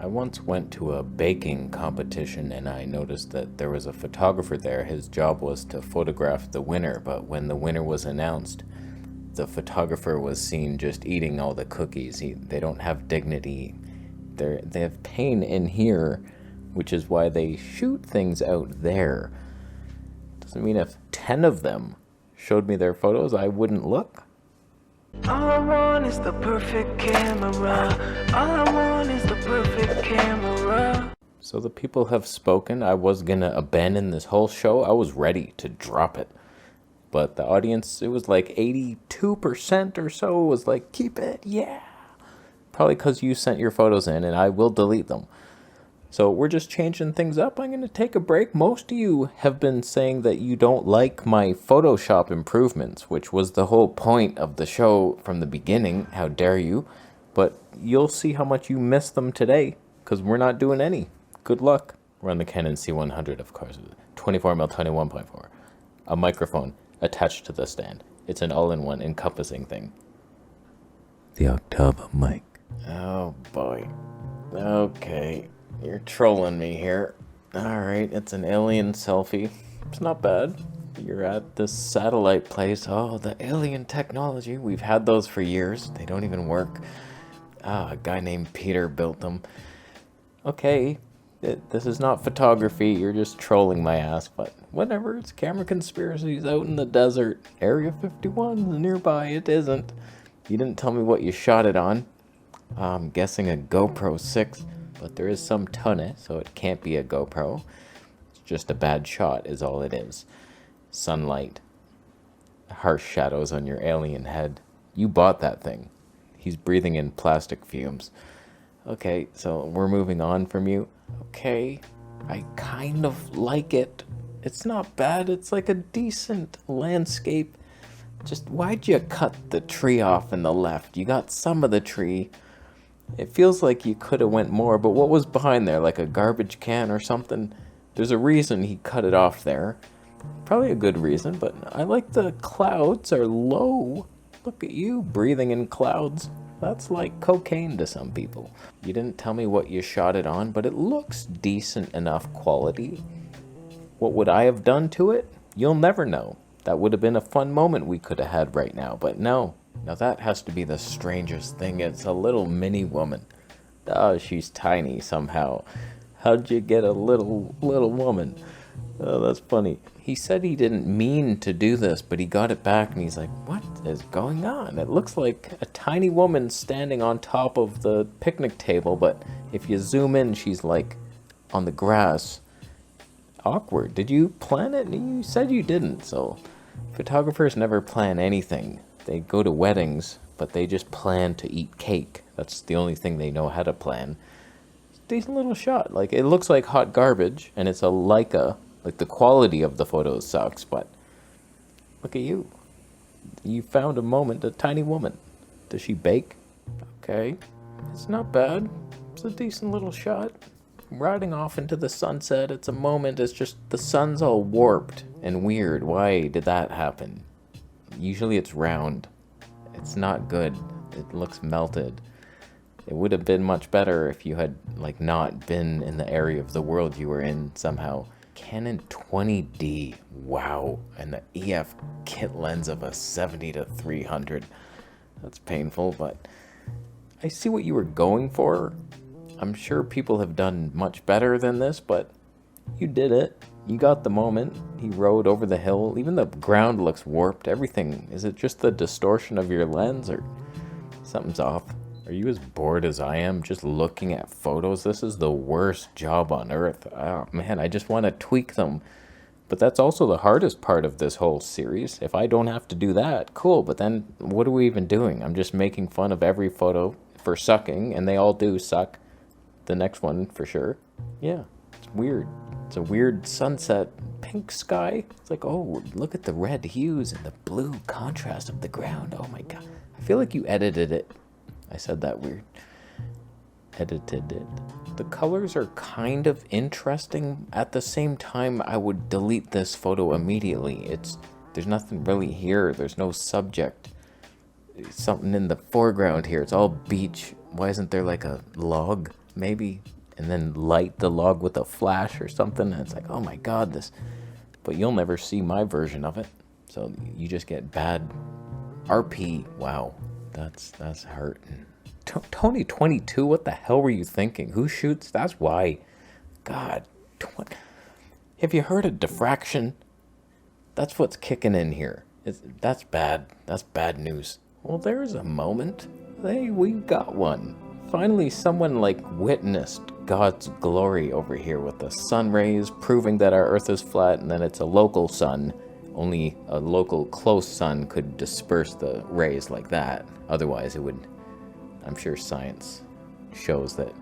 I once went to a baking competition and I noticed that there was a photographer there. His job was to photograph the winner, but when the winner was announced, the photographer was seen just eating all the cookies. They don't have dignity. They have pain in here, which is why they shoot things out there. Doesn't mean if 10 of them showed me their photos, I wouldn't look. All I want is the perfect camera. All I want is the perfect camera. So the people have spoken. I was gonna abandon this whole show. I was ready to drop it. But the audience, it was like 82% or so was like, keep it, yeah. Probably because you sent your photos in and I will delete them. So we're just changing things up. I'm going to take a break. Most of you have been saying that you don't like my Photoshop improvements, which was the whole point of the show from the beginning. How dare you? But you'll see how much you miss them today, because we're not doing any. Good luck. We're on the Canon C100, of course. 24mm 21.4. A microphone attached to the stand. It's an all-in-one encompassing thing. The Octava mic. Oh boy. Okay. You're trolling me here. Alright, it's an alien selfie. It's not bad. You're at this satellite place. Oh, the alien technology. We've had those for years. They don't even work. A guy named Peter built them. Okay, this is not photography. You're just trolling my ass, but whatever. It's camera conspiracies out in the desert. Area 51 is nearby. It isn't. You didn't tell me what you shot it on. I'm guessing a GoPro 6. But there is some tone, so it can't be a GoPro. It's just a bad shot is all it is. Sunlight. Harsh shadows on your alien head. You bought that thing. He's breathing in plastic fumes. Okay, so we're moving on from you. Okay, I kind of like it. It's not bad. It's like a decent landscape. Just why'd you cut the tree off in the left? You got some of the tree. It feels like you could have went more, but what was behind there? Like a garbage can or something? There's a reason he cut it off there. Probably a good reason, but I like the clouds are low. Look at you breathing in clouds. That's like cocaine to some people. You didn't tell me what you shot it on, but it looks decent enough quality. What would I have done to it? You'll never know. That would have been a fun moment we could have had right now, but no. Now that has to be the strangest thing. It's a little mini woman. Oh, she's tiny somehow. How'd you get a little woman? Oh, that's funny. He said he didn't mean to do this, but he got it back and he's like, what is going on? It looks like a tiny woman standing on top of the picnic table, but if you zoom in, she's like on the grass. Awkward. Did you plan it? You said you didn't, so photographers never plan anything. They go to weddings, but they just plan to eat cake. That's the only thing they know how to plan. It's a decent little shot. Like, it looks like hot garbage, and it's a Leica. Like, the quality of the photos sucks, but look at you. You found a moment, a tiny woman. Does she bake? Okay. It's not bad. It's a decent little shot. Riding off into the sunset, it's a moment. It's just the sun's all warped and weird. Why did that happen? Usually it's round. It's not good. It looks melted. It would have been much better if you had like not been in the area of the world you were in somehow. Canon 20D. Wow. And the EF kit lens of a 70-300. That's painful, but I see what you were going for. I'm sure people have done much better than this, but you did it. You got the moment. He rode over the hill. Even the ground looks warped. Everything. Is it just the distortion of your lens or something's off? Are you as bored as I am just looking at photos? This is the worst job on earth. Oh man, I just want to tweak them. But that's also the hardest part of this whole series. If I don't have to do that, cool. But then what are we even doing? I'm just making fun of every photo for sucking, and they all do suck. The next one for sure. Yeah, it's weird. It's a weird sunset, pink sky. It's like, oh, look at the red hues and the blue contrast of the ground. Oh my god. I feel like you edited it. I said that weird. Edited it. The colors are kind of interesting. At the same time, I would delete this photo immediately. There's nothing really here. There's no subject. Something in the foreground here. It's all beach. Why isn't there like a log? maybe, and then light the log with a flash or something, and it's like, oh my god, this. But you'll never see my version of it, so you just get bad RP. Wow, that's hurting. Tony 22, what the hell were you thinking? Who shoots? That's why. God, have you heard of diffraction? That's what's kicking in here. That's bad. That's bad news. Well, there's a moment. Hey, we got one. Finally, someone witnessed God's glory over here with the sun rays, proving that our Earth is flat, and then it's a local sun. Only a local close sun could disperse the rays like that. Otherwise, it would. I'm sure science shows that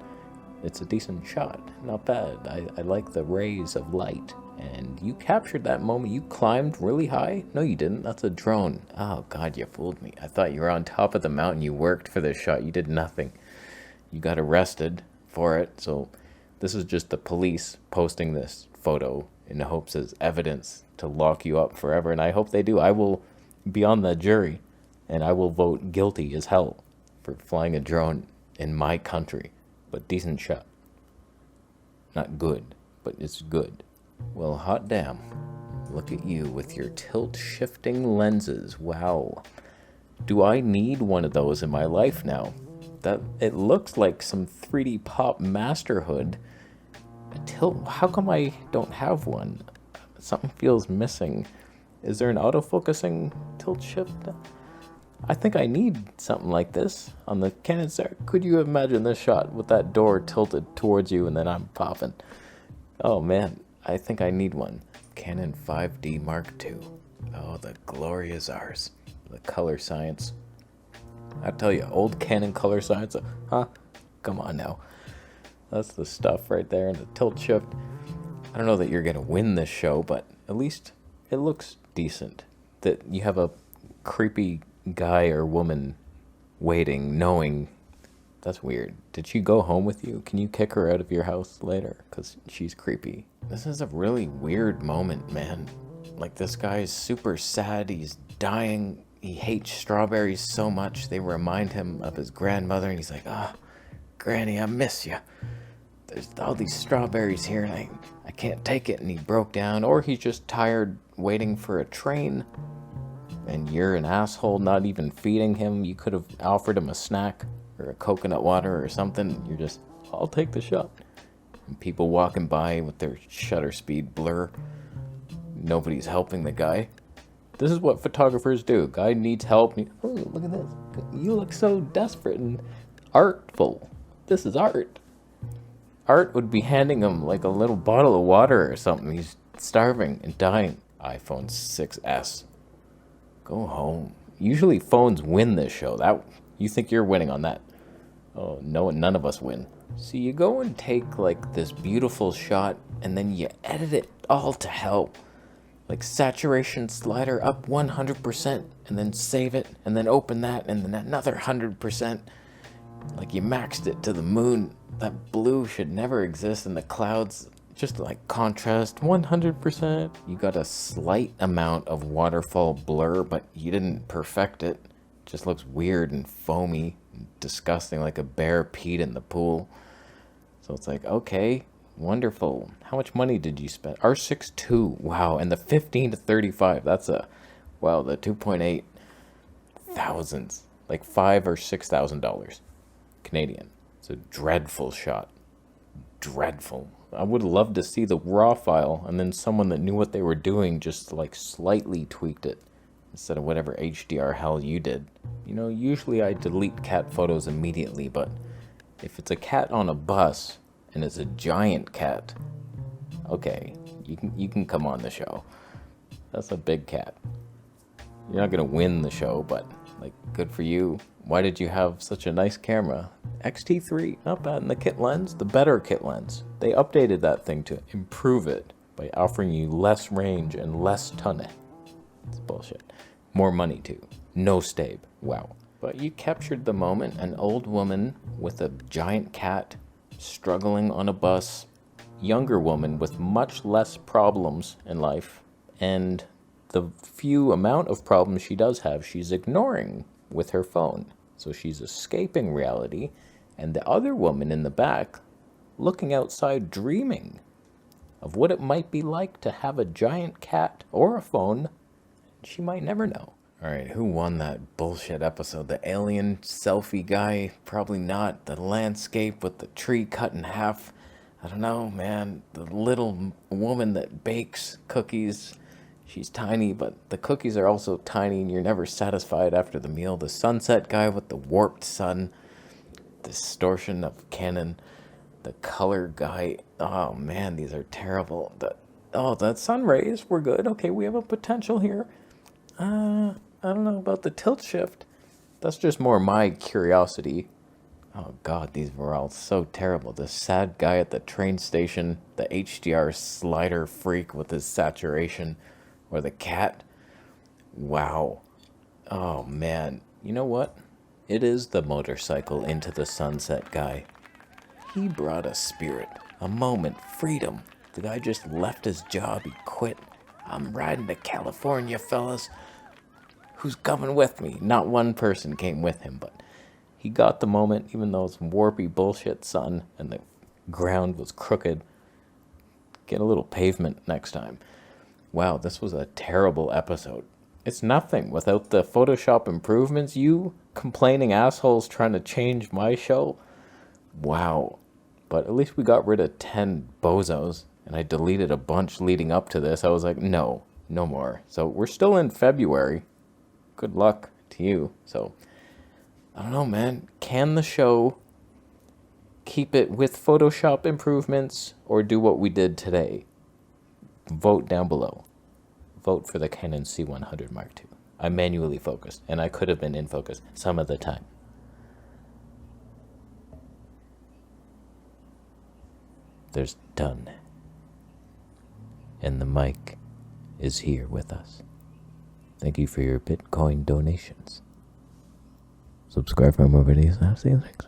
it's a decent shot. Not bad. I like the rays of light. And you captured that moment. You climbed really high? No, you didn't. That's a drone. Oh, God, you fooled me. I thought you were on top of the mountain. You worked for this shot. You did nothing. You got arrested for it. So this is just the police posting this photo in the hopes as evidence to lock you up forever. And I hope they do. I will be on the jury, and I will vote guilty as hell for flying a drone in my country. But decent shot. Not good, but it's good. Well, hot damn. Look at you with your tilt-shifting lenses. Wow. Do I need one of those in my life now? That it looks like some 3D pop masterhood. How come I don't have one? Something feels missing. Is there an autofocusing tilt shift? I think I need something like this on the Canon R6. Could you imagine this shot with that door tilted towards you and then I'm popping? Oh man, I think I need one. Canon 5D Mark II. Oh, the glory is ours. The color science. I tell you, old Canon color science, huh? Come on now. That's the stuff right there, and the tilt shift. I don't know that you're gonna win this show, but at least it looks decent. That you have a creepy guy or woman waiting, knowing. That's weird. Did she go home with you? Can you kick her out of your house later? Because she's creepy. This is a really weird moment, man. Like, this guy is super sad. He's dying. He hates strawberries so much. They remind him of his grandmother. And he's like, oh, Granny, I miss you. There's all these strawberries here, and I can't take it. And he broke down. Or he's just tired waiting for a train. And you're an asshole not even feeding him. You could have offered him a snack or a coconut water or something. You're just, I'll take the shot. And people walking by with their shutter speed blur. Nobody's helping the guy. This is what photographers do. Guy needs help. Oh, look at this. You look so desperate and artful. This is art. Art would be handing him like a little bottle of water or something. He's starving and dying. iPhone 6S. Go home. Usually phones win this show. You think you're winning on that. Oh, no, none of us win. So you go and take like this beautiful shot and then you edit it all to hell. Like saturation slider up 100% and then save it and then open that and then another 100%. Like you maxed it to the moon. That blue should never exist in the clouds. Just like contrast 100%. You got a slight amount of waterfall blur, but you didn't perfect it. Just looks weird and foamy and disgusting, like a bear peed in the pool. So it's like, okay, wonderful. How much money did you spend? R6 II, wow. And the 15 to 35, that's wow, the 2.8 thousands, like $5,000 or $6,000 Canadian. It's a dreadful shot. Dreadful. I would love to see the raw file and then someone that knew what they were doing just like slightly tweaked it instead of whatever HDR hell you did. You know, usually I delete cat photos immediately, but if it's a cat on a bus and it's a giant cat, okay, you can come on the show. That's a big cat. You're not gonna win the show, but like, good for you. Why did you have such a nice camera? XT3, not bad. And the kit lens, the better kit lens. They updated that thing to improve it by offering you less range and less tonnage. It's bullshit. More money too. No stave. Wow. But you captured the moment. An old woman with a giant cat struggling on a bus. Younger woman with much less problems in life. And the few amount of problems she does have, she's ignoring with her phone. So she's escaping reality and the other woman in the back looking outside dreaming of what it might be like to have a giant cat or a phone. She might never know. All right, who won that bullshit episode? The alien selfie guy? Probably not. The landscape with the tree cut in half? I don't know, man. The little woman that bakes cookies. She's tiny, but the cookies are also tiny, and you're never satisfied after the meal. The sunset guy with the warped sun. Distortion of Canon. The color guy. Oh, man, these are terrible. The sun rays were good. Okay, we have a potential here. I don't know about the tilt shift. That's just more my curiosity. Oh God, these were all so terrible. The sad guy at the train station, the HDR slider freak with his saturation, or the cat. Wow. Oh man. You know what? It is the motorcycle into the sunset guy. He brought a spirit, a moment, freedom. The guy just left his job, he quit. I'm riding to California, fellas. Who's coming with me? Not one person came with him, but he got the moment, even though it's warpy bullshit sun and the ground was crooked. Get a little pavement next time. Wow, this was a terrible episode. It's nothing without the Photoshop improvements. You complaining assholes trying to change my show. Wow. But at least we got rid of 10 bozos, and I deleted a bunch leading up to this. I was like, no more. So we're still in February. Good luck to you. So, I don't know, man. Can the show keep it with Photoshop improvements or do what we did today? Vote down below. Vote for the Canon C100 Mark II. I'm manually focused, and I could have been in focus some of the time. There's done. And the mic is here with us. Thank you for your Bitcoin donations. Subscribe for more videos. I'll see you next.